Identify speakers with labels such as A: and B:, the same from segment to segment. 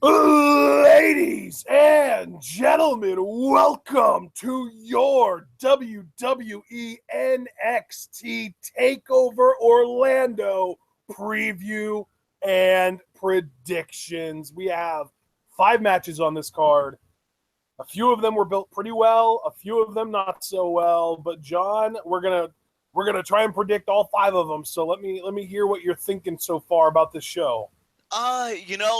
A: Ladies and gentlemen, welcome to your WWE NXT Takeover Orlando preview and predictions. We have 5 matches on this card. A few of them were built pretty well, a few of them not so well. But John, we're gonna try and predict all 5 of them. So let me hear what you're thinking so far about this show.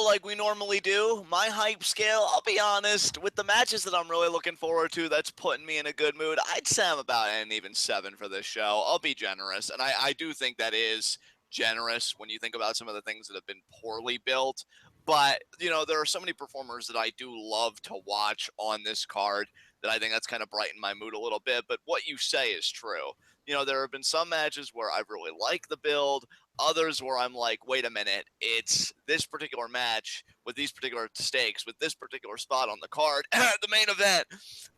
B: Like we normally do, my hype scale, I'll be honest, with the matches that I'm really looking forward to, that's putting me in a good mood. I'd say I'm about an even 7 for this show. I'll be generous, and I do think that is generous when you think about some of the things that have been poorly built. But, there are so many performers that I do love to watch on this card that I think that's kind of brightened my mood a little bit. But what you say is true. There have been some matches where I've really liked the build, others where I'm like, wait a minute, it's this particular match with these particular stakes, with this particular spot on the card, the main event,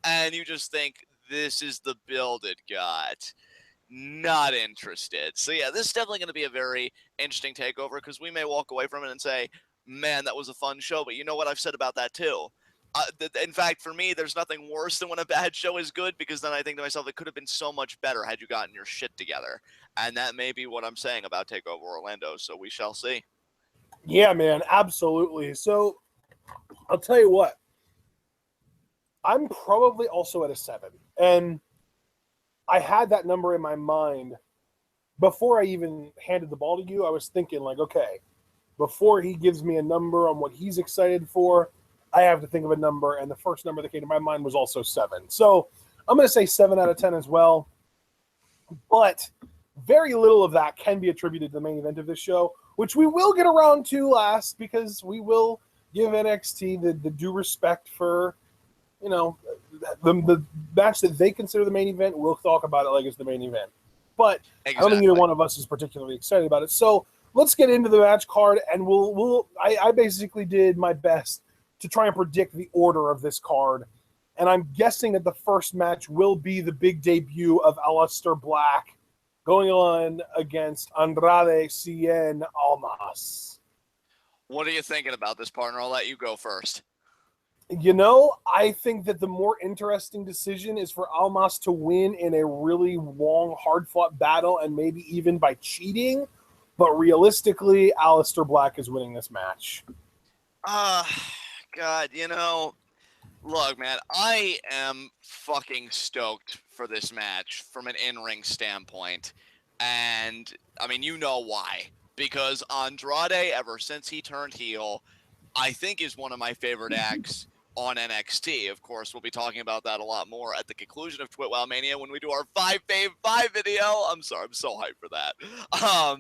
B: and you just think, this is the build it got. Not interested. So yeah, this is definitely going to be a very interesting takeover because we may walk away from it and say, man, that was a fun show, but you know what I've said about that too? In fact, for me, there's nothing worse than when a bad show is good, because then I think to myself, it could have been so much better had you gotten your shit together. And that may be what I'm saying about TakeOver Orlando, so we shall see.
A: Yeah, man, absolutely. So I'll tell you what, I'm probably also at a 7. And I had that number in my mind before I even handed the ball to you. I was thinking like, okay, before he gives me a number on what he's excited for, I have to think of a number, and the first number that came to my mind was also 7. So I'm going to say 7 out of 10 as well. But very little of that can be attributed to the main event of this show, which we will get around to last, because we will give NXT the due respect for, the match that they consider the main event. We'll talk about it like it's the main event. But exactly. I don't think either one of us is particularly excited about it. So let's get into the match card, and I basically did my best to try and predict the order of this card. And I'm guessing that the first match will be the big debut of Aleister Black going on against Andrade, Cien, Almas.
B: What are you thinking about this, partner? I'll let you go first.
A: I think that the more interesting decision is for Almas to win in a really long, hard-fought battle, and maybe even by cheating. But realistically, Aleister Black is winning this match.
B: God, look, man, I am fucking stoked for this match from an in-ring standpoint. And, I mean, you know why. Because Andrade, ever since he turned heel, I think is one of my favorite acts on NXT. Of course, we'll be talking about that a lot more at the conclusion of Twitwell Mania when we do our 5 Fave 5 video. I'm sorry, I'm so hyped for that.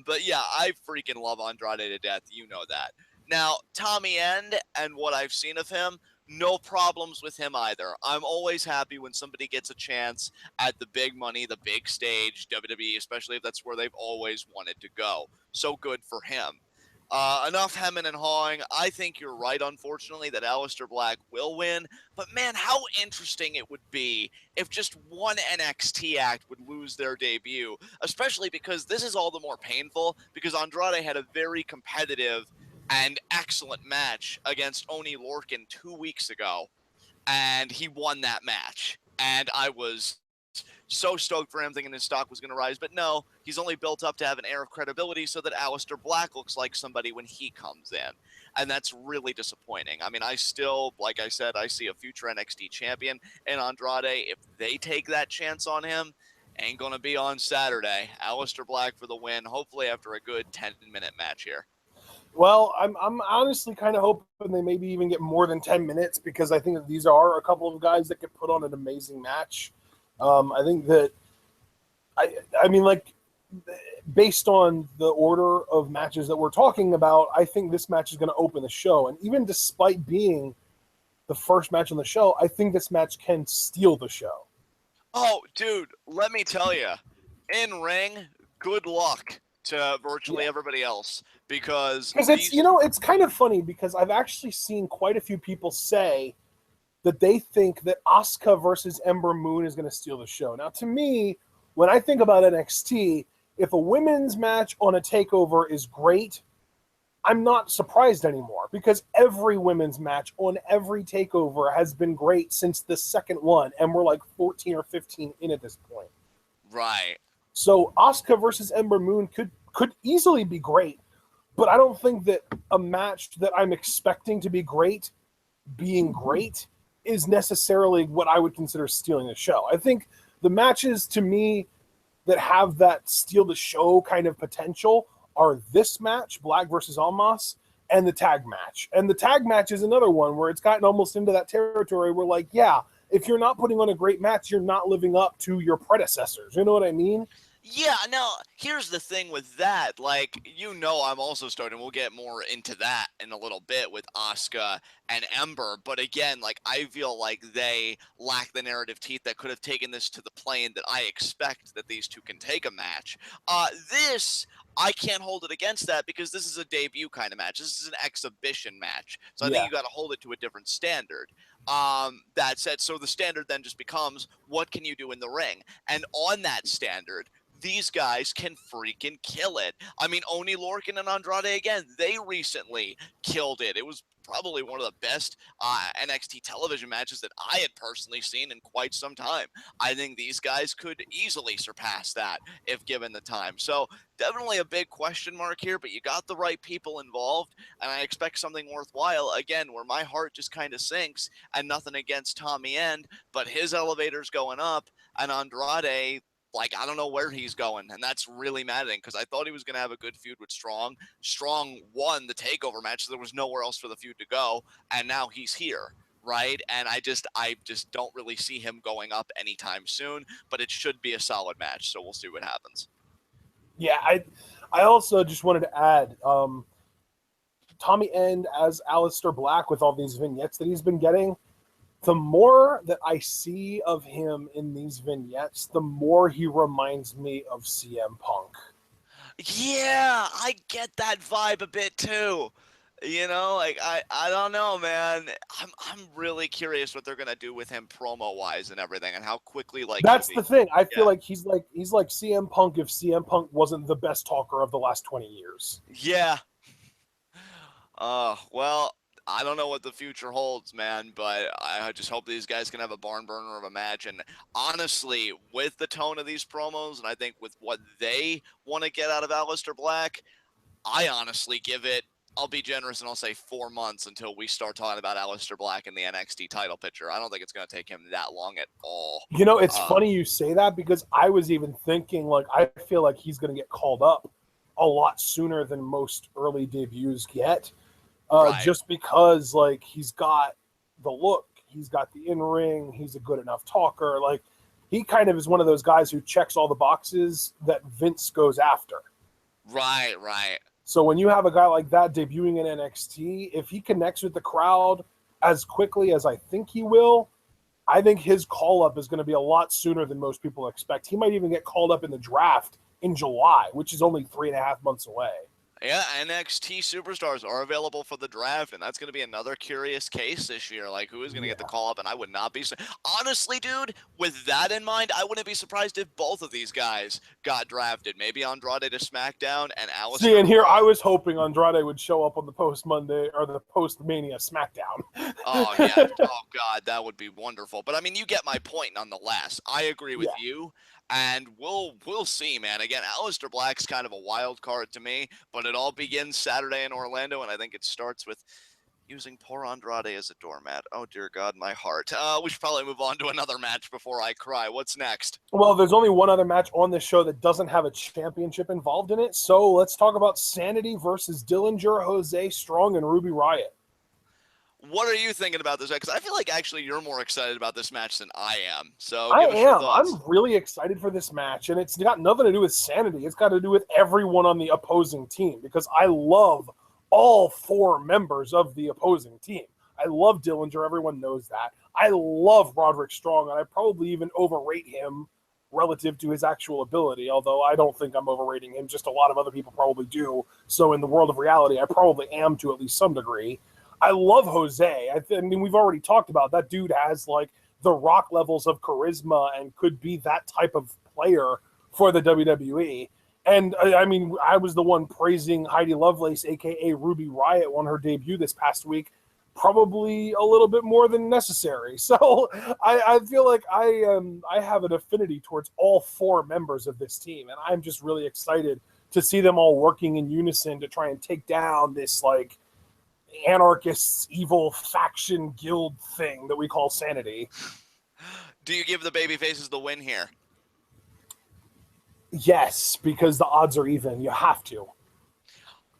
B: But yeah, I freaking love Andrade to death. You know that. Now, Tommy End and what I've seen of him, no problems with him either. I'm always happy when somebody gets a chance at the big money, the big stage, WWE, especially if that's where they've always wanted to go. So good for him. Enough hemming and hawing. I think you're right, unfortunately, that Aleister Black will win. But, man, how interesting it would be if just one NXT act would lose their debut, especially because this is all the more painful because Andrade had a very competitive and excellent match against Oni Lorcan 2 weeks ago, and he won that match. And I was so stoked for him, thinking his stock was going to rise. But no, he's only built up to have an air of credibility so that Aleister Black looks like somebody when he comes in. And that's really disappointing. I mean, I still, like I said, I see a future NXT champion in Andrade. If they take that chance on him, ain't going to be on Saturday. Aleister Black for the win, hopefully after a good 10-minute match here.
A: Well, I'm honestly kind of hoping they maybe even get more than 10 minutes, because I think that these are a couple of guys that could put on an amazing match. I think that, I mean, like, based on the order of matches that we're talking about, I think this match is going to open the show. And even despite being the first match on the show, I think this match can steal the show.
B: Oh, dude, let me tell you, in ring, good luck to virtually everybody else, because
A: it's, it's kind of funny, because I've actually seen quite a few people say that they think that Asuka versus Ember Moon is going to steal the show. Now, to me, when I think about NXT, if a women's match on a takeover is great, I'm not surprised anymore because every women's match on every takeover has been great since the second one, and we're like 14 or 15 in at this point.
B: Right.
A: So Asuka versus Ember Moon could easily be great, but I don't think that a match that I'm expecting to be great being great is necessarily what I would consider stealing the show. I think the matches to me that have that steal the show kind of potential are this match, Black versus Almas, and the tag match. And the tag match is another one where it's gotten almost into that territory where, like, yeah, if you're not putting on a great match, you're not living up to your predecessors. You know what I mean?
B: Yeah, now, here's the thing with that. Like, I'm also starting, we'll get more into that in a little bit with Asuka and Ember. But again, like, I feel like they lack the narrative teeth that could have taken this to the plane that I expect that these two can take a match. I can't hold it against that because this is a debut kind of match. This is an exhibition match. So I think you got to hold it to a different standard. That said, so the standard then just becomes, what can you do in the ring? And on that standard, these guys can freaking kill it. I mean, Oni Lorcan and Andrade, again, they recently killed it. It was probably one of the best NXT television matches that I had personally seen in quite some time. I think these guys could easily surpass that if given the time. So definitely a big question mark here, but you got the right people involved, and I expect something worthwhile. Again, where my heart just kind of sinks, and nothing against Tommy End, but his elevator's going up, and Andrade, like, I don't know where he's going, and that's really maddening because I thought he was going to have a good feud with Strong. Strong won the TakeOver match, so there was nowhere else for the feud to go, and now he's here, right? And I just don't really see him going up anytime soon, but it should be a solid match, so we'll see what happens.
A: Yeah, I also just wanted to add, Tommy End as Aleister Black with all these vignettes that he's been getting, the more that I see of him in these vignettes, the more he reminds me of CM Punk.
B: Yeah, I get that vibe a bit too. Like I don't know, man. I'm really curious what they're gonna do with him promo wise and everything, and how quickly
A: That's the thing. I feel like he's like CM Punk if CM Punk wasn't the best talker of the last 20 years.
B: Yeah. Well, I don't know what the future holds, man, but I just hope these guys can have a barn burner of a match. And honestly, with the tone of these promos, and I think with what they want to get out of Aleister Black, I honestly give it, I'll be generous and I'll say 4 months until we start talking about Aleister Black in the NXT title picture. I don't think it's going to take him that long at all.
A: It's funny you say that because I was even thinking, like, I feel like he's going to get called up a lot sooner than most early debuts get. Right. Just because, like, he's got the look, he's got the in-ring, he's a good enough talker. Like, he kind of is one of those guys who checks all the boxes that Vince goes after.
B: Right.
A: So when you have a guy like that debuting in NXT, if he connects with the crowd as quickly as I think he will, I think his call-up is going to be a lot sooner than most people expect. He might even get called up in the draft in July, which is only 3.5 months away.
B: Yeah, NXT superstars are available for the draft, and that's going to be another curious case this year. Like, who is going to get the call up? And I would not be honestly, dude. With that in mind, I wouldn't be surprised if both of these guys got drafted. Maybe Andrade to SmackDown and Aleister.
A: See, and here I was hoping Andrade would show up on the post Monday or the post Mania SmackDown.
B: Oh yeah, oh god, that would be wonderful. But I mean, you get my point nonetheless. I agree with you. And we'll see, man. Again, Aleister Black's kind of a wild card to me, but it all begins Saturday in Orlando, and I think it starts with using poor Andrade as a doormat. Oh, dear God, my heart. We should probably move on to another match before I cry. What's next?
A: Well, there's only one other match on this show that doesn't have a championship involved in it, so let's talk about Sanity versus Dillinger, Jose Strong, and Ruby Riot.
B: What are you thinking about this? Because I feel like actually you're more excited about this match than I am. So
A: I am. I'm really excited for this match, and it's got nothing to do with Sanity. It's got to do with everyone on the opposing team because I love all 4 members of the opposing team. I love Dillinger. Everyone knows that. I love Roderick Strong, and I probably even overrate him relative to his actual ability, although I don't think I'm overrating him. Just a lot of other people probably do. So in the world of reality, I probably am to at least some degree. I love Jose. I mean, we've already talked about that dude has like the Rock levels of charisma and could be that type of player for the WWE. And I mean, I was the one praising Heidi Lovelace, aka Ruby Riot, on her debut this past week, probably a little bit more than necessary. So I feel like I have an affinity towards all 4 members of this team, and I'm just really excited to see them all working in unison to try and take down this like anarchists, evil faction guild thing that we call Sanity.
B: Do you give the babyfaces the win here?
A: Yes, because the odds are even. You have to.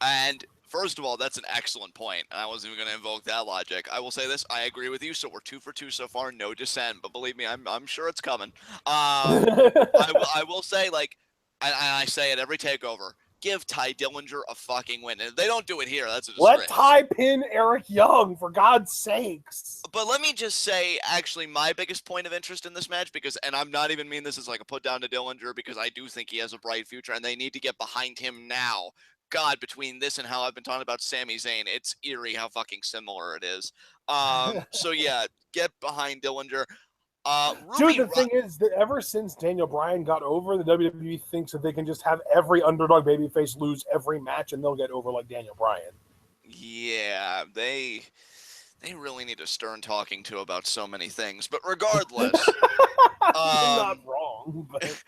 B: And first of all, that's an excellent point. And I wasn't even going to invoke that logic. I will say this: I agree with you. So we're 2 for 2 so far, no dissent. But believe me, I'm sure it's coming. I will say, like, and I say it every takeover: give Ty Dillinger a fucking win. And if they don't do it here, that's a disgrace.
A: Let Ty pin Eric Young, for God's sakes.
B: But let me just say, actually, my biggest point of interest in this match, and I'm not even mean this as like a put down to Dillinger, because I do think he has a bright future, and they need to get behind him now. God, between this and how I've been talking about Sami Zayn, it's eerie how fucking similar it is. So yeah, get behind Dillinger.
A: Dude, the thing is that ever since Daniel Bryan got over, the WWE thinks that they can just have every underdog babyface lose every match and they'll get over like Daniel Bryan.
B: Yeah, they really need a stern talking to about so many things. But regardless,
A: I'm not wrong. But...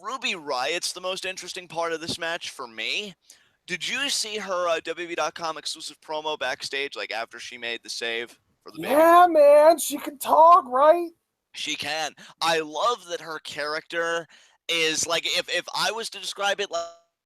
B: Ruby Riot's the most interesting part of this match for me. Did you see her WWE.com exclusive promo backstage, like after she made the save for the baby?
A: Yeah, man, she can talk, right?
B: She can. I love that her character is like, if I was to describe it,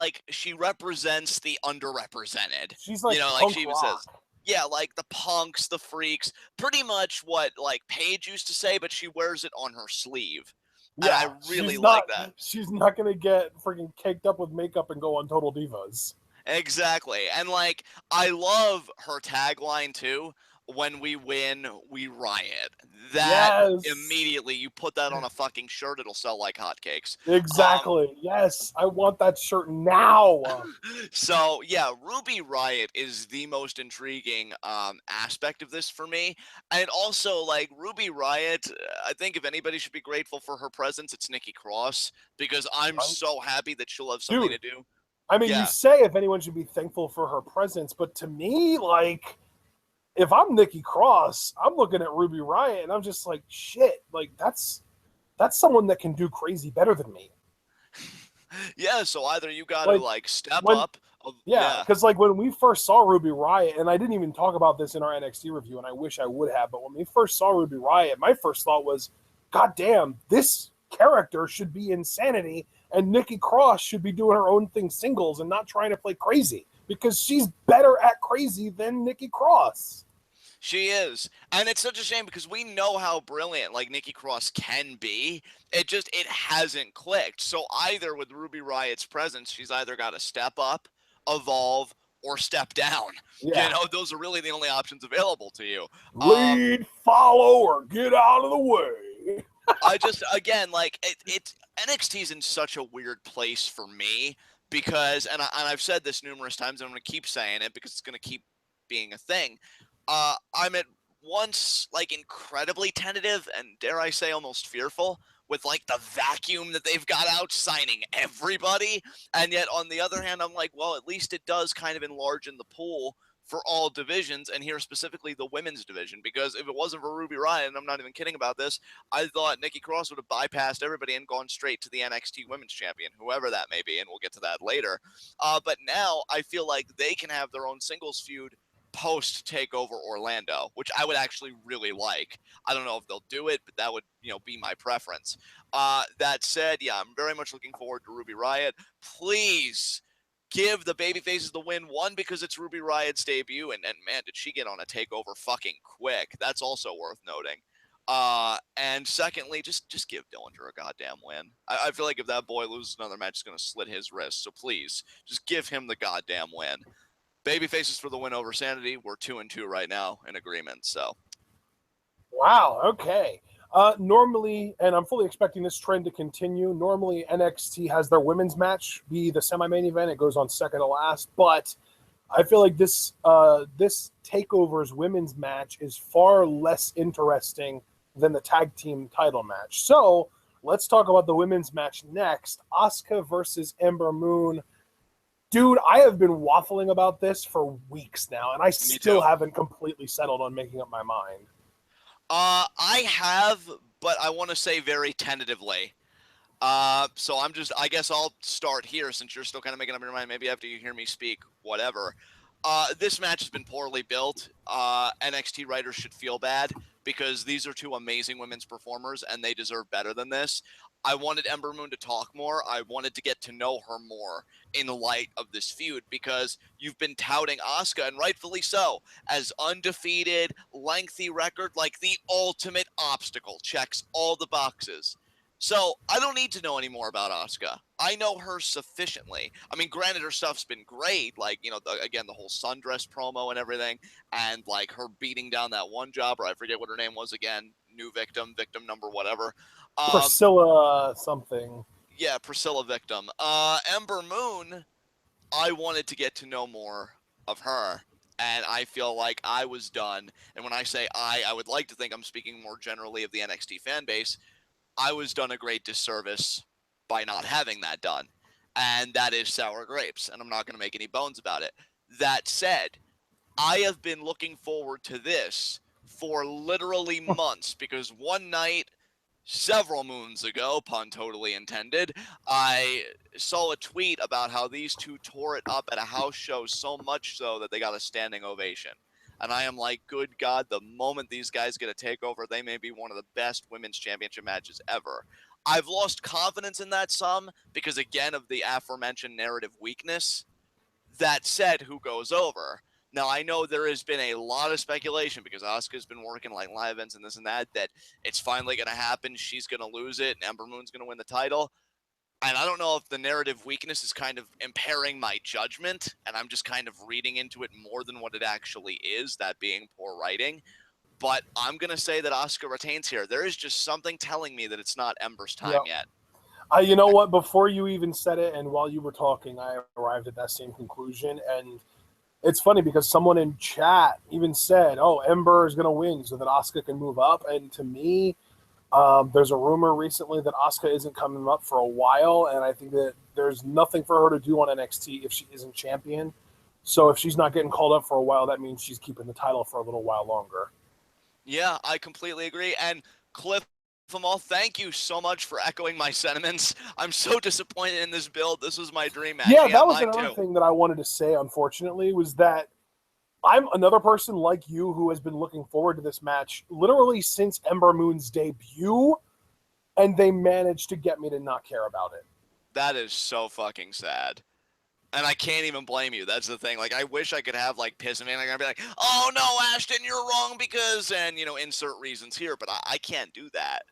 B: like she represents the underrepresented.
A: She's like,
B: you know, like she even says, yeah, like the punks, the freaks, pretty much what like Paige used to say, but she wears it on her sleeve. Yeah, and I really like that.
A: She's not gonna get freaking caked up with makeup and go on Total Divas.
B: Exactly. And like, I love her tagline too. When we win, we riot. That immediately, you put that on a fucking shirt, it'll sell like hotcakes.
A: Exactly. Yes, I want that shirt now.
B: So yeah, Ruby Riot is the most intriguing aspect of this for me. And also, like, Ruby Riot, I think if anybody should be grateful for her presence, it's Nikki Cross, because I'm so happy that she'll have something to do.
A: I mean, you say if anyone should be thankful for her presence, but to me, like, if I'm Nikki Cross, I'm looking at Ruby Riot and I'm just like, shit, like that's someone that can do crazy better than me.
B: Yeah, so either you gotta like step up.
A: Yeah, because like when we first saw Ruby Riot, and I didn't even talk about this in our NXT review, and I wish I would have, but when we first saw Ruby Riot, my first thought was, God damn, this character should be Insanity, and Nikki Cross should be doing her own thing singles and not trying to play crazy, because she's better at crazy than Nikki Cross.
B: She is. And it's such a shame because we know how brilliant like Nikki Cross can be. It hasn't clicked. So either with Ruby Riot's presence, she's either got to step up, evolve, or step down. Yeah. You know, those are really the only options available to you.
A: Lead, follow, or get out of the way.
B: I just, again, like, NXT's in such a weird place for me because, and I've said this numerous times, and I'm going to keep saying it because it's going to keep being a thing. I'm at once like incredibly tentative and dare I say almost fearful with like the vacuum that they've got out signing everybody. And yet on the other hand, I'm like, well, at least it does kind of enlarge in the pool for all divisions, and here specifically the women's division, because if it wasn't for Ruby Riot, and I'm not even kidding about this, I thought Nikki Cross would have bypassed everybody and gone straight to the NXT Women's Champion, whoever that may be, and we'll get to that later. But now I feel like they can have their own singles feud post Takeover Orlando, which I would actually really like. I don't know if they'll do it, but that would, be my preference. That said, yeah, I'm very much looking forward to Ruby Riot. Please give the babyfaces the win. One, because it's Ruby Riot's debut, and man, did she get on a Takeover fucking quick. That's also worth noting. And secondly, just give Dillinger a goddamn win. I feel like if that boy loses another match, it's going to slit his wrist. So please, just give him the goddamn win. Babyfaces for the win over Sanity. We're 2-2 right now in agreement. So,
A: wow. Okay. Normally, and I'm fully expecting this trend to continue. Normally, NXT has their women's match be the semi-main event. It goes on second to last, but I feel like this Takeover's women's match is far less interesting than the tag team title match. So let's talk about the women's match next. Asuka versus Ember Moon. Dude, I have been waffling about this for weeks now, and I still haven't completely settled on making up my mind.
B: I have, but I want to say very tentatively. So I guess I'll start here since you're still kind of making up your mind. Maybe after you hear me speak, whatever. This match has been poorly built. NXT writers should feel bad because these are two amazing women's performers and they deserve better than this. I wanted Ember Moon to talk more. I wanted to get to know her more in light of this feud because you've been touting Asuka, and rightfully so, as undefeated, lengthy record, like the ultimate obstacle, checks all the boxes. So I don't need to know any more about Asuka. I know her sufficiently. I mean, granted, her stuff's been great, like, you know, again, the whole sundress promo and everything, and like her beating down that one jobber. I forget what her name was again. New victim number whatever.
A: Priscilla something.
B: Yeah, Priscilla Victim. Ember Moon, I wanted to get to know more of her, and I feel like I was done. And when I say I would like to think I'm speaking more generally of the NXT fan base. I was done a great disservice by not having that done. And that is sour grapes, and I'm not going to make any bones about it. That said, I have been looking forward to this for literally months because one night, several moons ago, pun totally intended, I saw a tweet about how these two tore it up at a house show so much so that they got a standing ovation. And I am like, good God, the moment these guys get a takeover, they may be one of the best women's championship matches ever. I've lost confidence in that some because, again, of the aforementioned narrative weakness. That said, who goes over? Now, I know there has been a lot of speculation because Asuka's been working like live events and this and that it's finally going to happen. She's going to lose it, and Ember Moon's going to win the title. And I don't know if the narrative weakness is kind of impairing my judgment, and I'm just kind of reading into it more than what it actually is, that being poor writing. But I'm going to say that Asuka retains here. There is just something telling me that it's not Ember's time yet.
A: You know what? Before you even said it, and while you were talking, I arrived at that same conclusion. And it's funny because someone in chat even said, "Oh, Ember is going to win so that Asuka can move up." And to me, there's a rumor recently that Asuka isn't coming up for a while, and I think that there's nothing for her to do on NXT if she isn't champion. So if she's not getting called up for a while, that means she's keeping the title for a little while longer.
B: Yeah, I completely agree. And Cliff Amal, thank you so much for echoing my sentiments. I'm so disappointed in this build. This was my dream match.
A: Yeah, that was another thing that I wanted to say, unfortunately, was that I'm another person like you who has been looking forward to this match literally since Ember Moon's debut, and they managed to get me to not care about it.
B: That is so fucking sad. And I can't even blame you. That's the thing. Like, I wish I could have, like, piss me. Like, I'd be like, oh, no, Ashton, you're wrong because, and, you know, insert reasons here. But I can't do that.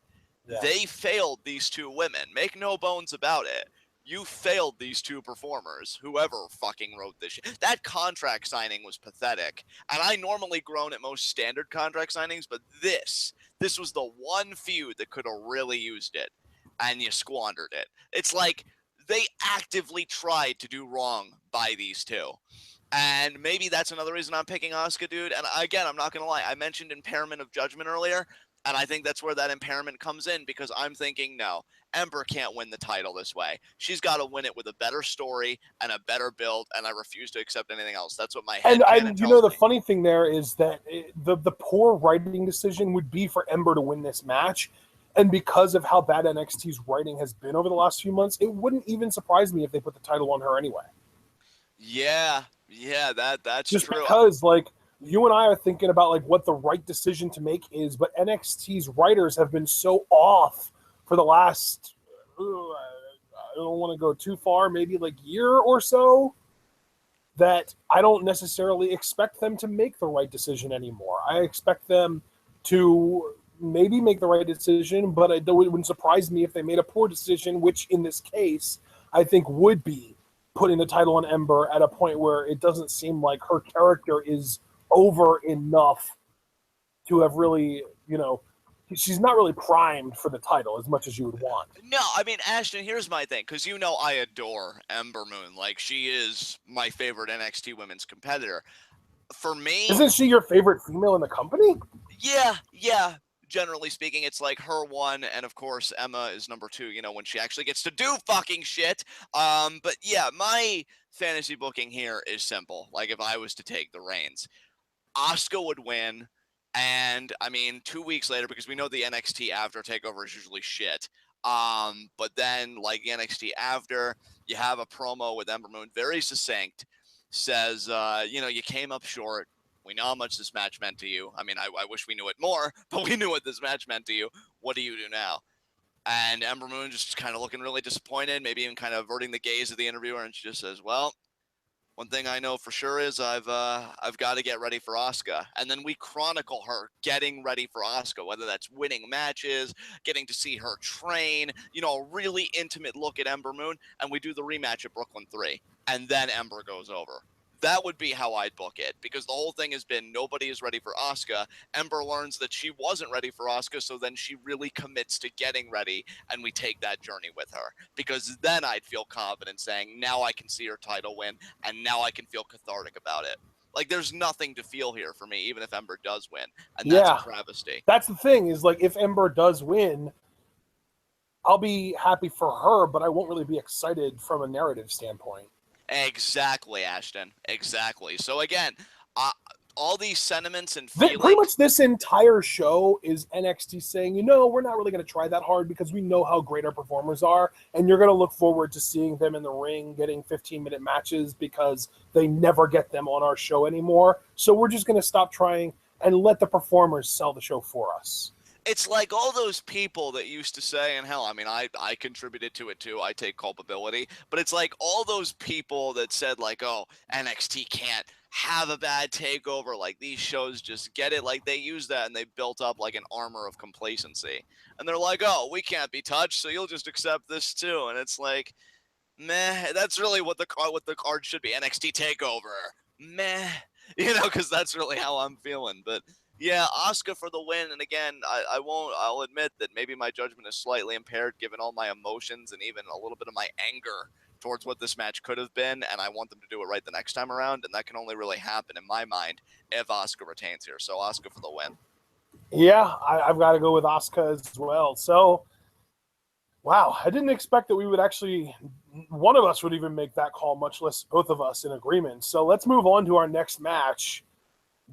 B: Yeah. They failed these two women. Make no bones about it. You failed these two performers, whoever fucking wrote this shit. That contract signing was pathetic. And I normally groan at most standard contract signings, but this was the one feud that could have really used it. And you squandered it. It's like they actively tried to do wrong by these two. And maybe that's another reason I'm picking Asuka, dude. And again, I'm not going to lie. I mentioned impairment of judgment earlier. And I think that's where that impairment comes in because I'm thinking, no, Ember can't win the title this way. She's got to win it with a better story and a better build, and I refuse to accept anything else. That's what my head
A: and you know, the funny thing there is that the poor writing decision would be for Ember to win this match. And because of how bad NXT's writing has been over the last few months, it wouldn't even surprise me if they put the title on her anyway.
B: Yeah, that's
A: just
B: true.
A: Because, like, you and I are thinking about like what the right decision to make is, but NXT's writers have been so off for the last, I don't want to go too far, maybe like year or so, that I don't necessarily expect them to make the right decision anymore. I expect them to maybe make the right decision, but it wouldn't surprise me if they made a poor decision, which in this case, I think would be putting the title on Ember at a point where it doesn't seem like her character is over enough to have really, you know, she's not really primed for the title as much as you would want.
B: No, I mean, Ashton, here's my thing, because you know I adore Ember Moon. Like, she is my favorite NXT women's competitor. For me...
A: Isn't she your favorite female in the company?
B: Yeah. generally speaking, it's like her 1, and of course Emma is number 2, when she actually gets to do fucking shit. But yeah, my fantasy booking here is simple. Like, if I was to take the reins, Asuka would win. And I mean, 2 weeks later, because we know the NXT after takeover is usually shit. But then, like, the NXT after, you have a promo with Ember Moon, very succinct, says, you came up short. We know how much this match meant to you. I mean, I wish we knew it more, but we knew what this match meant to you. What do you do now? And Ember Moon just kind of looking really disappointed, maybe even kind of averting the gaze of the interviewer, and she just says, well, one thing I know for sure is I've got to get ready for Asuka. And then we chronicle her getting ready for Asuka, whether that's winning matches, getting to see her train, a really intimate look at Ember Moon, and we do the rematch at Brooklyn 3. And then Ember goes over. That would be how I'd book it, because the whole thing has been nobody is ready for Asuka. Ember learns that she wasn't ready for Asuka, so then she really commits to getting ready, and we take that journey with her. Because then I'd feel confident saying, now I can see her title win, and now I can feel cathartic about it. Like, there's nothing to feel here for me, even if Ember does win, and that's a travesty.
A: That's the thing, is like, if Ember does win, I'll be happy for her, but I won't really be excited from a narrative standpoint.
B: Exactly, Ashton. Exactly. So again, all these sentiments and feelings.
A: Pretty much this entire show is NXT saying, we're not really going to try that hard because we know how great our performers are, and you're going to look forward to seeing them in the ring getting 15-minute matches because they never get them on our show anymore. So we're just going to stop trying and let the performers sell the show for us.
B: It's like all those people that used to say, and hell, I mean, I contributed to it too. I take culpability. But it's like all those people that said, like, oh, NXT can't have a bad takeover. Like, these shows just get it. Like, they use that and they built up like an armor of complacency. And they're like, oh, we can't be touched, so you'll just accept this too. And it's like, meh, that's really what the card should be. NXT Takeover. Meh. Because that's really how I'm feeling. But yeah, Asuka for the win, and again, I'll admit that maybe my judgment is slightly impaired given all my emotions and even a little bit of my anger towards what this match could have been, and I want them to do it right the next time around, and that can only really happen in my mind if Asuka retains here. So Asuka for the win.
A: Yeah, I've got to go with Asuka as well. So, wow, I didn't expect that we would actually, one of us would even make that call, much less both of us in agreement. So let's move on to our next match.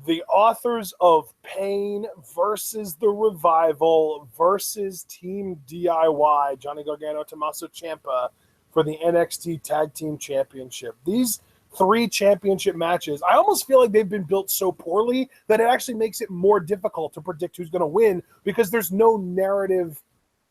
A: The Authors of Pain versus the Revival versus Team DIY, Johnny Gargano, Tommaso Ciampa, for the NXT Tag Team Championship. These 3 championship matches, I almost feel like they've been built so poorly that it actually makes it more difficult to predict who's going to win, because there's no narrative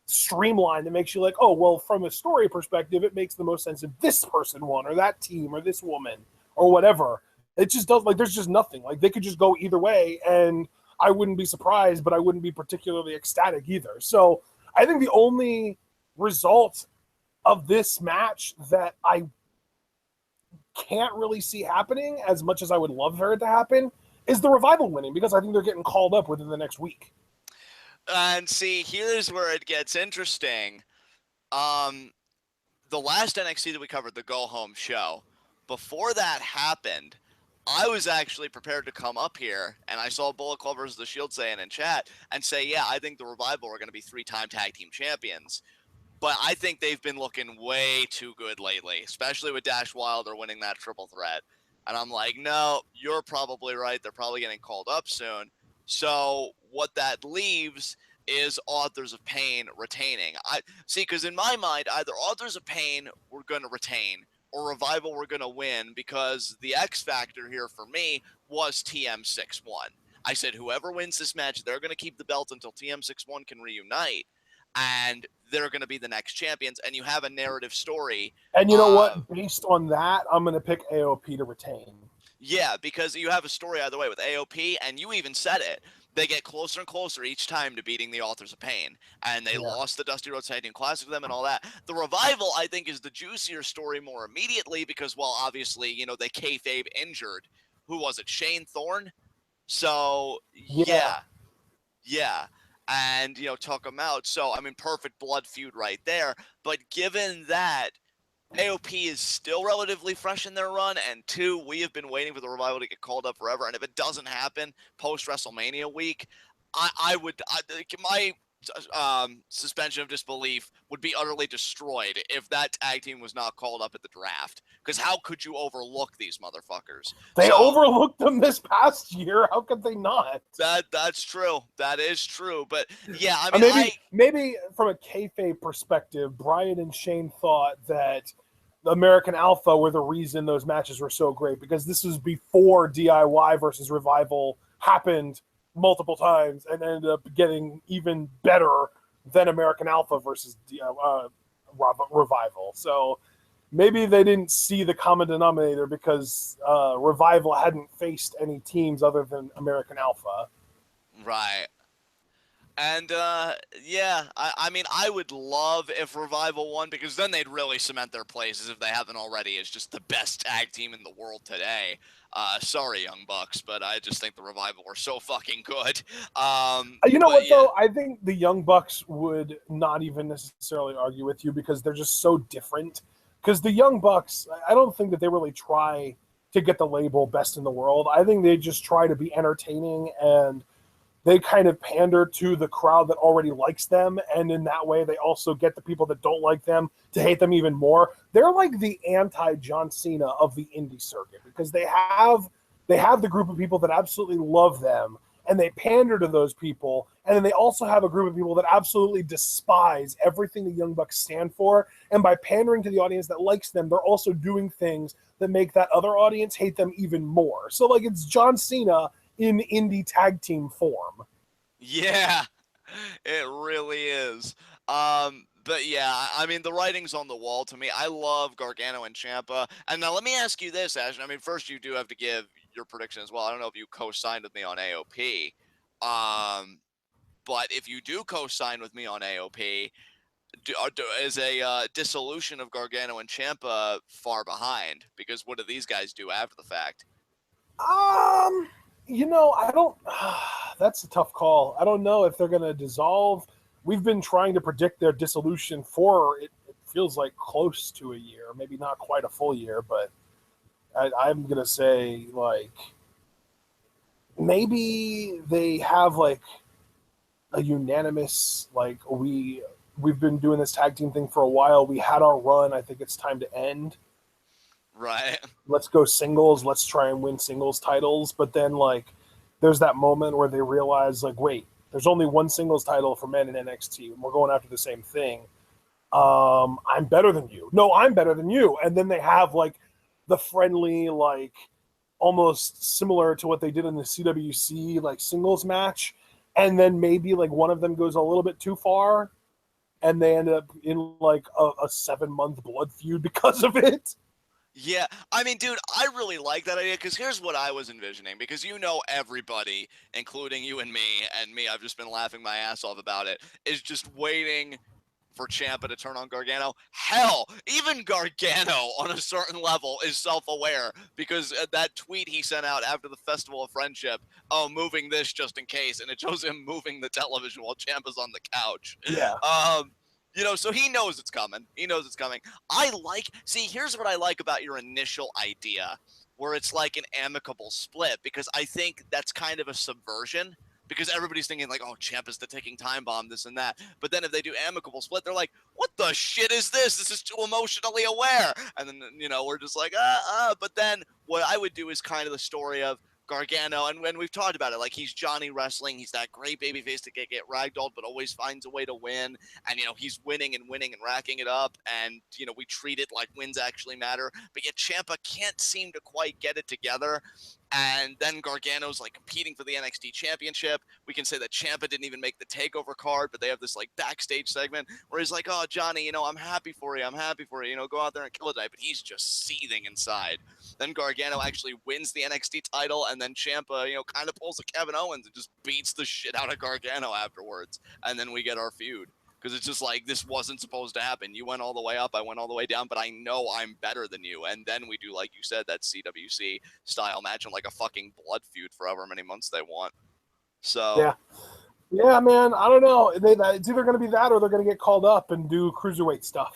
A: streamline that makes you like, oh, well, from a story perspective, it makes the most sense if this person won, or that team, or this woman, or whatever. It just does, like, there's just nothing. Like, they could just go either way, and I wouldn't be surprised, but I wouldn't be particularly ecstatic either. So I think the only result of this match that I can't really see happening, as much as I would love for it to happen, is the Revival winning, because I think they're getting called up within the next week.
B: And see, here's where it gets interesting. The last NXT that we covered, the Go Home show, before that happened, I was actually prepared to come up here, and I saw Bullet Club versus The Shield saying in chat, and say, yeah, I think the Revival are going to be 3-time tag team champions. But I think they've been looking way too good lately, especially with Dash Wilder winning that triple threat. And I'm like, no, you're probably right. They're probably getting called up soon. So what that leaves is Authors of Pain retaining. Because in my mind, either Authors of Pain were going to retain, or Revival were going to win, because the X factor here for me was TM61. I said whoever wins this match, they're going to keep the belt until TM61 can reunite, and they're going to be the next champions, and you have a narrative story.
A: And you know what? Based on that, I'm going to pick AOP to retain.
B: Yeah, because you have a story either way with AOP, and you even said it. They get closer and closer each time to beating the Authors of Pain. And they lost the Dusty Rhodes Tag Team Classic to them and all that. The Revival, I think, is the juicier story more immediately because, well, obviously, they kayfabe injured. Who was it? Shane Thorne? So, yeah. And, took him out. So, I mean, perfect blood feud right there. But given that AOP is still relatively fresh in their run, and 2, we have been waiting for the Revival to get called up forever, and if it doesn't happen post-WrestleMania week, my suspension of disbelief would be utterly destroyed if that tag team was not called up at the draft. Because how could you overlook these motherfuckers?
A: They overlooked them this past year. How could they not?
B: That's true. That is true. But yeah, I mean,
A: maybe from a kayfabe perspective, Brian and Shane thought that the American Alpha were the reason those matches were so great, because this was before DIY versus Revival happened multiple times and ended up getting even better than American Alpha versus Revival. So maybe they didn't see the common denominator because Revival hadn't faced any teams other than American Alpha.
B: Right. And, yeah, I mean, I would love if Revival won, because then they'd really cement their places, if they haven't already, as just the best tag team in the world today. Sorry, Young Bucks, but I just think the Revival are so fucking good.
A: Though? I think the Young Bucks would not even necessarily argue with you, because they're just so different. Because the Young Bucks, I don't think that they really try to get the label best in the world. I think they just try to be entertaining, and they kind of pander to the crowd that already likes them, and in that way they also get the people that don't like them to hate them even more. They're like the anti-John Cena of the indie circuit, because they have the group of people that absolutely love them, and they pander to those people, and then they also have a group of people that absolutely despise everything the Young Bucks stand for, and by pandering to the audience that likes them, they're also doing things that make that other audience hate them even more. So, like, it's John Cena in indie tag team form.
B: Yeah, it really is. But yeah, I mean, the writing's on the wall to me. I love Gargano and Ciampa. And now let me ask you this, Ashton. I mean, first you do have to give your prediction as well. I don't know if you co-signed with me on AOP. But if you do co-sign with me on AOP, is a dissolution of Gargano and Ciampa far behind? Because what do these guys do after the fact?
A: I don't. That's a tough call. I don't know if they're going to dissolve. We've been trying to predict their dissolution for it feels like close to a year, maybe not quite a full year, but I'm going to say, like, maybe they have like a unanimous, like, we've been doing this tag team thing for a while. We had our run. I think it's time to end.
B: Right.
A: Let's go singles. Let's try and win singles titles. But then, like, there's that moment where they realize, like, wait, there's only one singles title for men in NXT, and we're going after the same thing. I'm better than you. No, I'm better than you. And then they have, like, the friendly, like, almost similar to what they did in the CWC, like, singles match. And then maybe, like, one of them goes a little bit too far, and they end up in, like, a 7-month blood feud because of it.
B: Yeah, I mean, dude, I really like that idea, because here's what I was envisioning, because everybody, including you and me, I've just been laughing my ass off about it, is just waiting for Ciampa to turn on Gargano. Hell, even Gargano on a certain level is self-aware, because that tweet he sent out after the Festival of Friendship, moving this just in case, and it shows him moving the television while Ciampa's on the couch.
A: Yeah.
B: So he knows it's coming. Here's what I like about your initial idea, where it's like an amicable split, because I think that's kind of a subversion, because everybody's thinking like, oh, Ciampa's the ticking time bomb, this and that. But then if they do amicable split, they're like, what the shit is this? This is too emotionally aware. And then, we're just like, But then what I would do is kind of the story of Gargano, and when we've talked about it, like, he's Johnny Wrestling, he's that great babyface to get ragdolled, but always finds a way to win, and he's winning and racking it up, and we treat it like wins actually matter, but yet Ciampa can't seem to quite get it together. And then Gargano's like competing for the NXT championship. We can say that Ciampa didn't even make the takeover card, but they have this like backstage segment where he's like, oh, Johnny, I'm happy for you. Go out there and kill it tonight. But he's just seething inside. Then Gargano actually wins the NXT title, and then Ciampa, kind of pulls a Kevin Owens and just beats the shit out of Gargano afterwards. And then we get our feud. Because it's just like, this wasn't supposed to happen. You went all the way up, I went all the way down, but I know I'm better than you. And then we do, like you said, that CWC style match and like a fucking blood feud for however many months they want. So
A: yeah, man, I don't know. It's either going to be that or they're going to get called up and do cruiserweight stuff.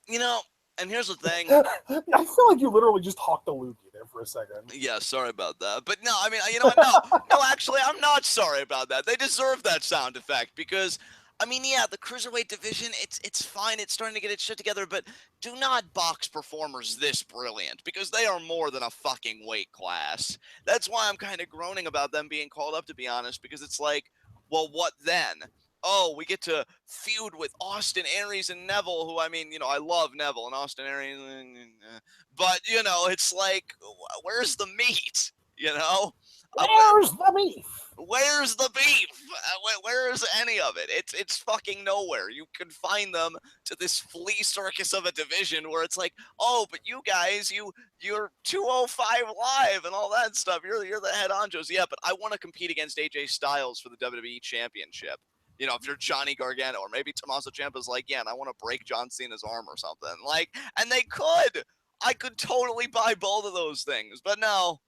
B: And here's the thing.
A: I feel like you literally just talked to Lukey there. there for a second.
B: Yeah, sorry about that. But no, I mean, you know what? No, actually, I'm not sorry about that. They deserve that sound effect because, I mean, yeah, the cruiserweight division, it's fine. It's starting to get its shit together, but do not box performers this brilliant because they are more than a fucking weight class. That's why I'm kind of groaning about them being called up, to be honest, because it's like, well, what then? Oh, we get to feud with Austin Aries and Neville, who, I mean, you know, I love Neville and Austin Aries, but, you know, it's like, where's the meat, you know?
A: Where's the beef?
B: Where's the beef? Where's any of it? It's fucking nowhere. You can find them to this flea circus of a division where it's like, oh, but you guys, you're 205 live and all that stuff. You're the head honchos. Yeah, but I want to compete against AJ Styles for the WWE Championship. You know, if you're Johnny Gargano or maybe Tommaso Ciampa's like, yeah, and I want to break John Cena's arm or something. Like, and they could. I could totally buy both of those things, but no,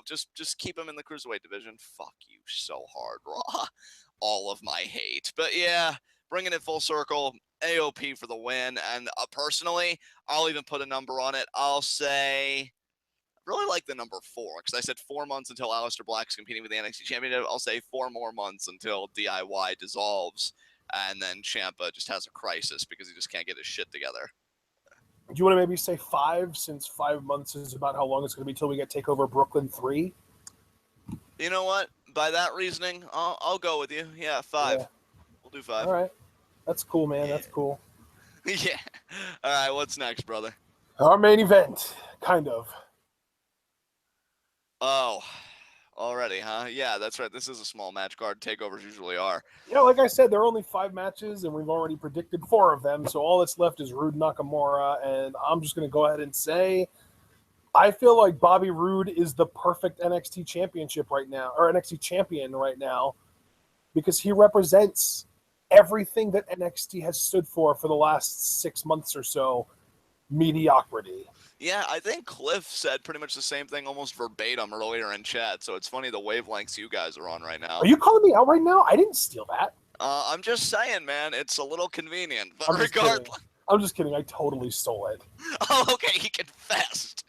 B: just keep him in the cruiserweight division. Fuck you so hard, Raw. All of my hate. But yeah, bringing it full circle, AOP for the win. And personally, I'll even put a number on it. I'll say, really like the number 4 because I said 4 months until Aleister Black's competing with the NXT Championship. I'll say 4 more months until DIY dissolves, and then Ciampa just has a crisis because he just can't get his shit together.
A: Do you want to maybe say 5, since 5 months is about how long it's going to be till we get Takeover Brooklyn 3?
B: You know what? By that reasoning, I'll go with you. Yeah, 5.
A: Yeah.
B: We'll do 5.
A: All right. That's cool, man.
B: Yeah.
A: That's cool.
B: Yeah. All right, what's next, brother?
A: Our main event, kind of.
B: Oh, already, huh? Yeah, that's right. This is a small match card. Takeovers usually are.
A: Yeah, like I said, there are only 5 matches, and we've already predicted 4 of them, so all that's left is Roode Nakamura, and I'm just going to go ahead and say I feel like Bobby Roode is the perfect NXT championship right now, or NXT champion right now, because he represents everything that NXT has stood for the last 6 months or so, mediocrity.
B: Yeah, I think Cliff said pretty much the same thing almost verbatim earlier in chat, so it's funny the wavelengths you guys are on right now.
A: Are you calling me out right now? I didn't steal that.
B: I'm just saying, man, it's a little convenient, but
A: I'm
B: regardless.
A: I'm just kidding. I totally stole it.
B: Oh, okay, he confessed.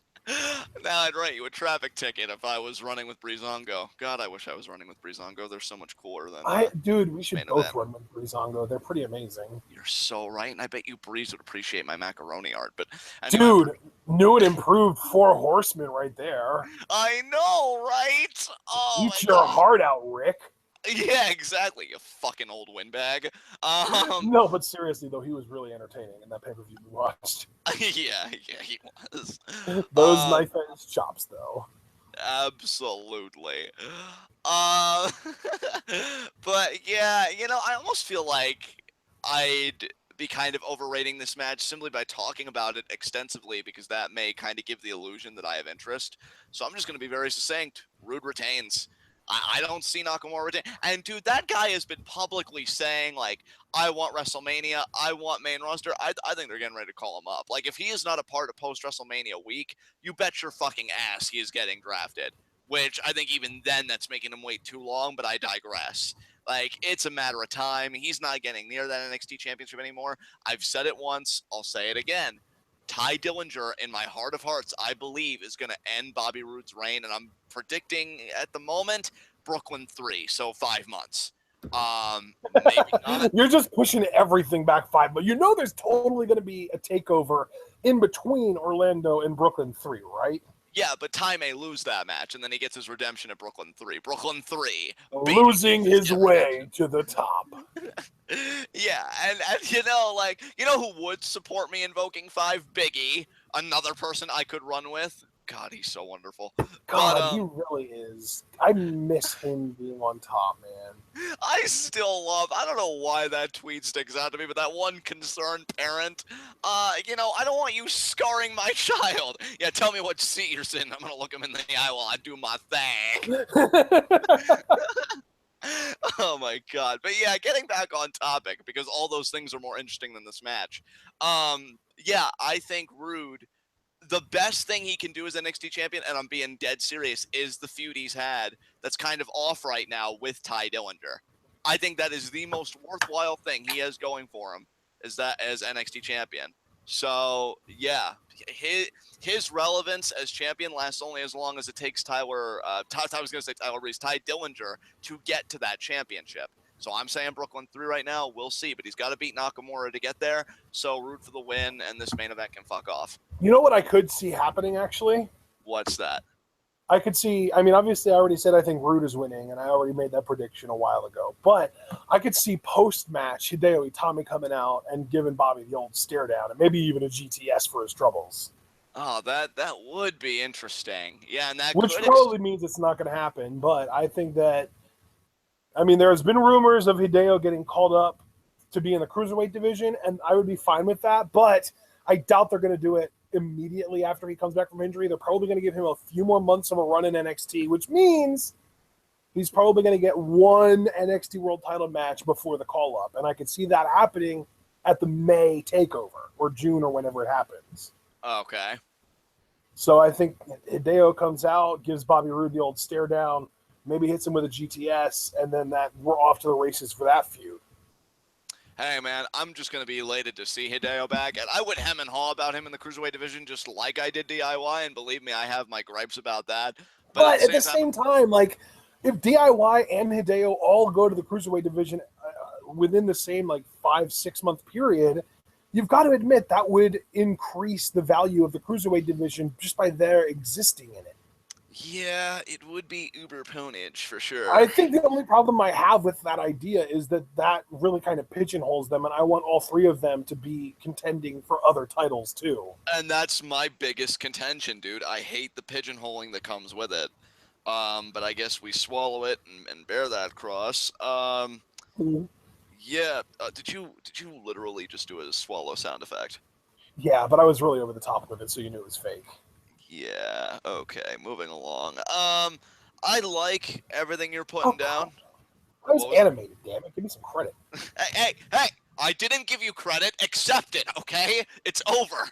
B: Now I'd write you a traffic ticket if I was running with Breezango. God, I wish I was running with Breezango. They're so much cooler than
A: Dude, we should both
B: event.
A: run with Breezango. They're pretty amazing.
B: You're so right, and I bet you Breeze would appreciate my macaroni art. But
A: anyway, dude, new and improved 4 Horsemen right there.
B: I know, right? Oh,
A: eat your heart out, Rick.
B: Yeah, exactly, you fucking old windbag.
A: No, but seriously, though, he was really entertaining in that pay-per-view we watched.
B: yeah, he was.
A: Those knife-edge chops, though.
B: Absolutely. But, yeah, you know, I almost feel like I'd be kind of overrating this match simply by talking about it extensively because that may kind of give the illusion that I have interest. So I'm just going to be very succinct. Roode retains. I don't see Nakamura retain. And, dude, that guy has been publicly saying, like, I want WrestleMania. I want main roster. I think they're getting ready to call him up. Like, if he is not a part of post-WrestleMania week, you bet your fucking ass he is getting drafted. Which I think even then that's making him wait too long, but I digress. Like, it's a matter of time. He's not getting near that NXT championship anymore. I've said it once. I'll say it again. Ty Dillinger, in my heart of hearts, I believe is going to end Bobby Roode's reign, and I'm predicting at the moment Brooklyn 3, so 5 months. Maybe not.
A: You're just pushing everything back 5 months. You know there's totally going to be a takeover in between Orlando and Brooklyn 3, right?
B: Yeah, but Ty may lose that match, and then he gets his redemption at Brooklyn 3. Brooklyn 3.
A: Losing his way to the top.
B: Yeah, and you know, like, you know who would support me invoking 5? Biggie, another person I could run with. God, he's so wonderful.
A: God, he really is. I miss him being on top, man.
B: I still love, I don't know why that tweet sticks out to me, but that one concerned parent, you know, I don't want you scarring my child. Yeah, tell me what seat you're sitting. I'm going to look him in the eye while I do my thing. Oh my god. But yeah, getting back on topic, because all those things are more interesting than this match. Yeah, I think Roode, the best thing he can do as NXT champion, and I'm being dead serious, is the feud he's had that's kind of off right now with Ty Dillinger. I think that is the most worthwhile thing he has going for him, is that as NXT champion. So yeah, his relevance as champion lasts only as long as it takes I was going to say Tyler Breeze, Ty Dillinger to get to that championship. So I'm saying Brooklyn 3 right now. We'll see, but he's got to beat Nakamura to get there. So root for the win, and this main event can fuck off.
A: You know what I could see happening, actually?
B: What's that?
A: I could see, I mean, obviously I already said I think Roode is winning, and I already made that prediction a while ago. But I could see post-match Hideo Itami coming out and giving Bobby the old stare down, and maybe even a GTS for his troubles.
B: Oh, that would be interesting. Yeah, and that
A: Which probably means it's not going to happen, but I think that, I mean, there's been rumors of Hideo getting called up to be in the Cruiserweight division, and I would be fine with that, but I doubt they're going to do it immediately after he comes back from injury. They're probably going to give him a few more months of a run in NXT, which means he's probably going to get one NXT World Title match before the call-up, and I could see that happening at the May Takeover, or June, or whenever it happens.
B: Okay.
A: So I think Hideo comes out, gives Bobby Roode the old stare down, maybe hits him with a GTS, and then we're off to the races for that feud.
B: Hey, man, I'm just going to be elated to see Hideo back. And I would hem and haw about him in the Cruiserweight division just like I did DIY, and believe me, I have my gripes about that.
A: But at the same time, like, if DIY and Hideo all go to the Cruiserweight division within the same, 5-6 month period, you've got to admit that would increase the value of the Cruiserweight division just by their existing in it.
B: Yeah, it would be uber ponage for sure.
A: I think the only problem I have with that idea is that really kind of pigeonholes them, and I want all three of them to be contending for other titles too.
B: And that's my biggest contention, dude. I hate the pigeonholing that comes with it. But I guess we swallow it and bear that cross. Yeah. Did you literally just do a swallow sound effect?
A: Yeah, but I was really over the top with it, so you knew it was fake.
B: Yeah, okay, moving along. I like everything you're putting down.
A: I was animated, damn it. Give me some credit.
B: Hey, I didn't give you credit. Accept it, okay? It's over.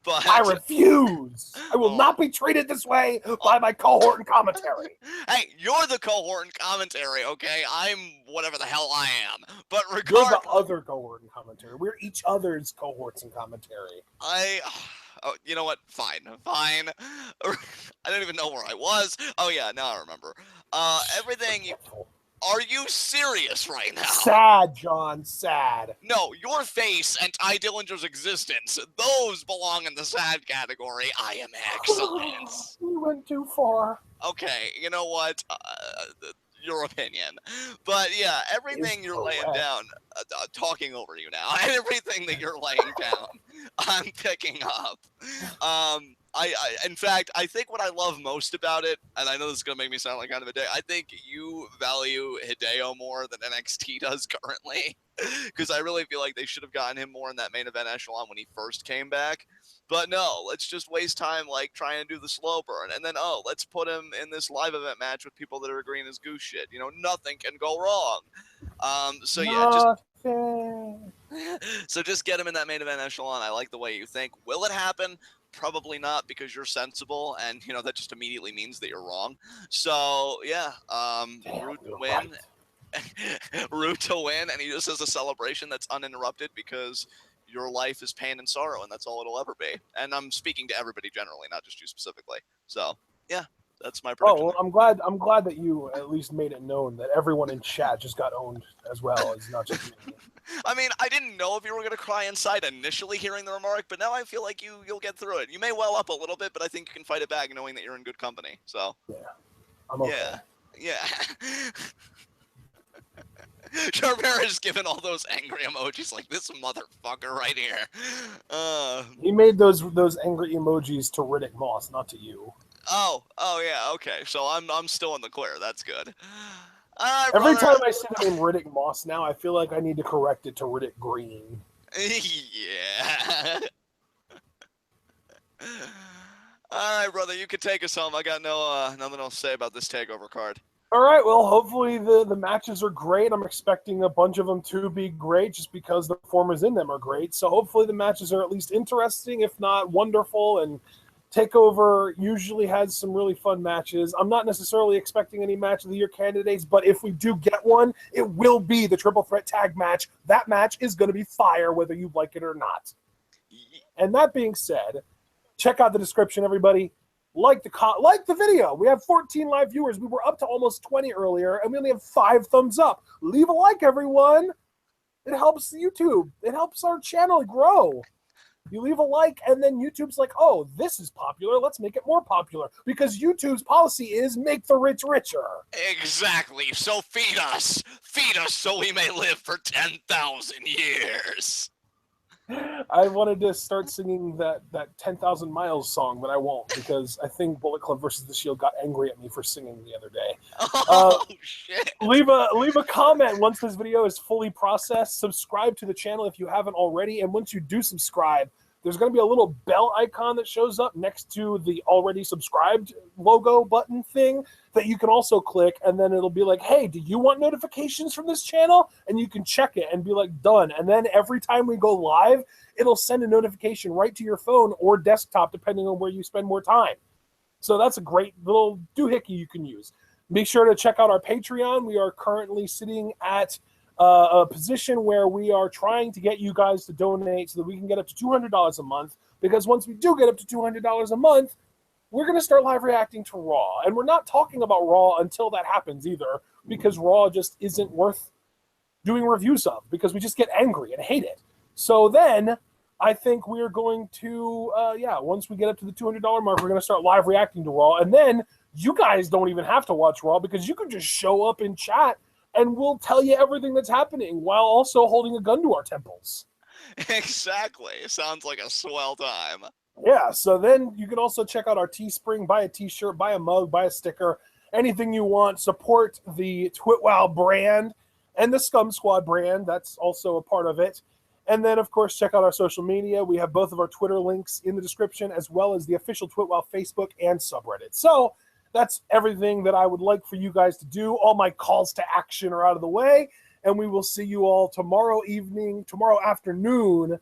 B: But
A: I refuse. I will not be treated this way by my cohort and commentary.
B: Hey, you're the cohort and commentary, okay? I'm whatever the hell I am. But
A: You're
B: regardless,
A: the other cohort and commentary. We're each other's cohorts and commentary.
B: Oh, you know what? Fine. I don't even know where I was. Oh yeah, now I remember. Everything. Are you serious right now?
A: Sad, John. Sad.
B: No, your face and Ty Dillinger's existence, those belong in the sad category. I am excellent.
A: You went too far.
B: Okay, you know what? Your opinion. But yeah, everything you're laying down, talking over you now, everything that you're laying down, I'm picking up. In fact, I think what I love most about it, and I know this is going to make me sound like kind of a dick, I think you value Hideo more than NXT does currently, because I really feel like they should have gotten him more in that main event echelon when he first came back. But no, let's just waste time trying to do the slow burn, and then let's put him in this live event match with people that are agreeing as goose shit. You know, nothing can go wrong. So yeah, just get him in that main event echelon. I like the way you think. Will it happen? Probably not, because you're sensible, and that just immediately means that you're wrong. So yeah, Roode to win, Roode to win, and he just has a celebration that's uninterrupted because your life is pain and sorrow, and that's all it'll ever be. And I'm speaking to everybody generally, not just you specifically. So yeah, that's my prediction.
A: Oh, well, I'm glad that you at least made it known that everyone in chat just got owned as well as not just me.
B: I mean, I didn't know if you were going to cry inside initially hearing the remark, but now I feel like you'll get through it. You may well up a little bit, but I think you can fight it back knowing that you're in good company. So
A: yeah, I'm okay.
B: Yeah. Charmera is giving all those angry emojis like this motherfucker right here.
A: He made those angry emojis to Riddick Moss, not to you.
B: Oh yeah, okay. So I'm still in the clear. That's good.
A: Every time I see the name Riddick Moss now, I feel like I need to correct it to Riddick Green.
B: Yeah. All right, brother, you can take us home. I got nothing else to say about this takeover card.
A: All right, well, hopefully the matches are great. I'm expecting a bunch of them to be great just because the performers in them are great. So hopefully the matches are at least interesting, if not wonderful. And Takeover usually has some really fun matches. I'm not necessarily expecting any match of the year candidates, but if we do get one, it will be the triple threat tag match. That match is going to be fire, whether you like it or not. And that being said, check out the description, everybody. Like the video. We have 14 live viewers. We were up to almost 20 earlier, and we only have 5 thumbs up. Leave a like, everyone. It helps YouTube. It helps our channel grow. You leave a like, and then YouTube's like, oh, this is popular. Let's make it more popular. Because YouTube's policy is make the rich richer.
B: Exactly. So feed us. Feed us so we may live for 10,000 years.
A: I wanted to start singing that 10,000 Miles song, but I won't, because I think Bullet Club versus the Shield got angry at me for singing the other day.
B: Oh, shit.
A: Leave a comment once this video is fully processed. Subscribe to the channel if you haven't already, and once you do subscribe, there's going to be a little bell icon that shows up next to the already subscribed logo button thing that you can also click, and then it'll be like, hey, do you want notifications from this channel? And you can check it and be like, done. And then every time we go live, it'll send a notification right to your phone or desktop, depending on where you spend more time. So that's a great little doohickey you can use. Make sure to check out our Patreon. We are currently sitting at a position where we are trying to get you guys to donate so that we can get up to $200 a month, because once we do get up to $200 a month, we're going to start live reacting to Raw. And we're not talking about Raw until that happens either, because Raw just isn't worth doing reviews of, because we just get angry and hate it. So then I think we're going to, once we get up to the $200 mark, we're going to start live reacting to Raw. And then you guys don't even have to watch Raw, because you can just show up in chat and we'll tell you everything that's happening while also holding a gun to our temples.
B: Exactly. Sounds like a swell time.
A: Yeah, so then you can also check out our Teespring, buy a t-shirt, buy a mug, buy a sticker, anything you want. Support the Twitwow brand and the Scum Squad brand. That's also a part of it. And then, of course, check out our social media. We have both of our Twitter links in the description, as well as the official Twitwow Facebook and subreddit. So that's everything that I would like for you guys to do. All my calls to action are out of the way, and we will see you all tomorrow afternoon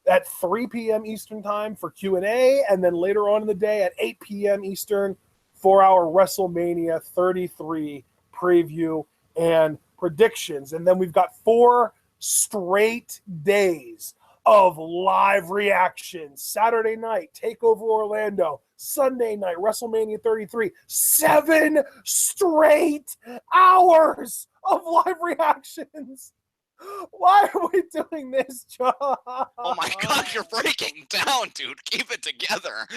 A: at 3 p.m. Eastern time for Q&A, and then later on in the day at 8 p.m. Eastern for our WrestleMania 33 preview and predictions. And then we've got 4 straight days of live reactions. Saturday night, Takeover Orlando. Sunday night, WrestleMania 33. 7 straight hours of live reactions. Why are we doing this, John?
B: Oh my God, you're breaking down, dude. Keep it together.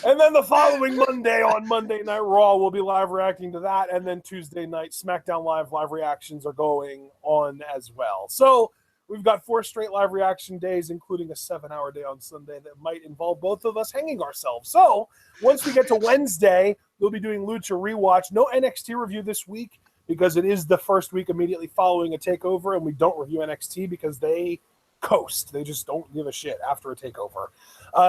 A: And then the following Monday, on Monday Night Raw, we'll be live reacting to that. And then Tuesday night, SmackDown live reactions are going on as well. So we've got 4 straight live reaction days, including a 7-hour day on Sunday that might involve both of us hanging ourselves. So once we get to Wednesday, we'll be doing Lucha Rewatch. No NXT review this week, because it is the first week immediately following a takeover, and we don't review NXT because they coast. They just don't give a shit after a takeover.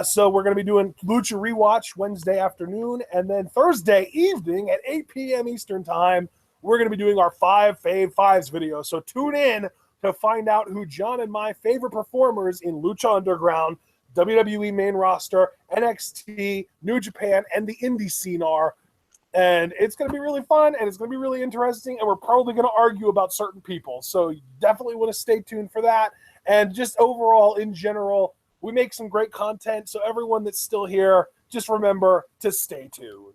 A: So we're going to be doing Lucha Rewatch Wednesday afternoon, and then Thursday evening at 8 p.m. Eastern Time, we're going to be doing our 5 Fave Fives video. So tune in to find out who John and my favorite performers in Lucha Underground, WWE main roster, NXT, New Japan, and the indie scene are. And it's going to be really fun, and it's going to be really interesting, and we're probably going to argue about certain people. So you definitely want to stay tuned for that. And just overall, in general, we make some great content. So everyone that's still here, just remember to stay tuned.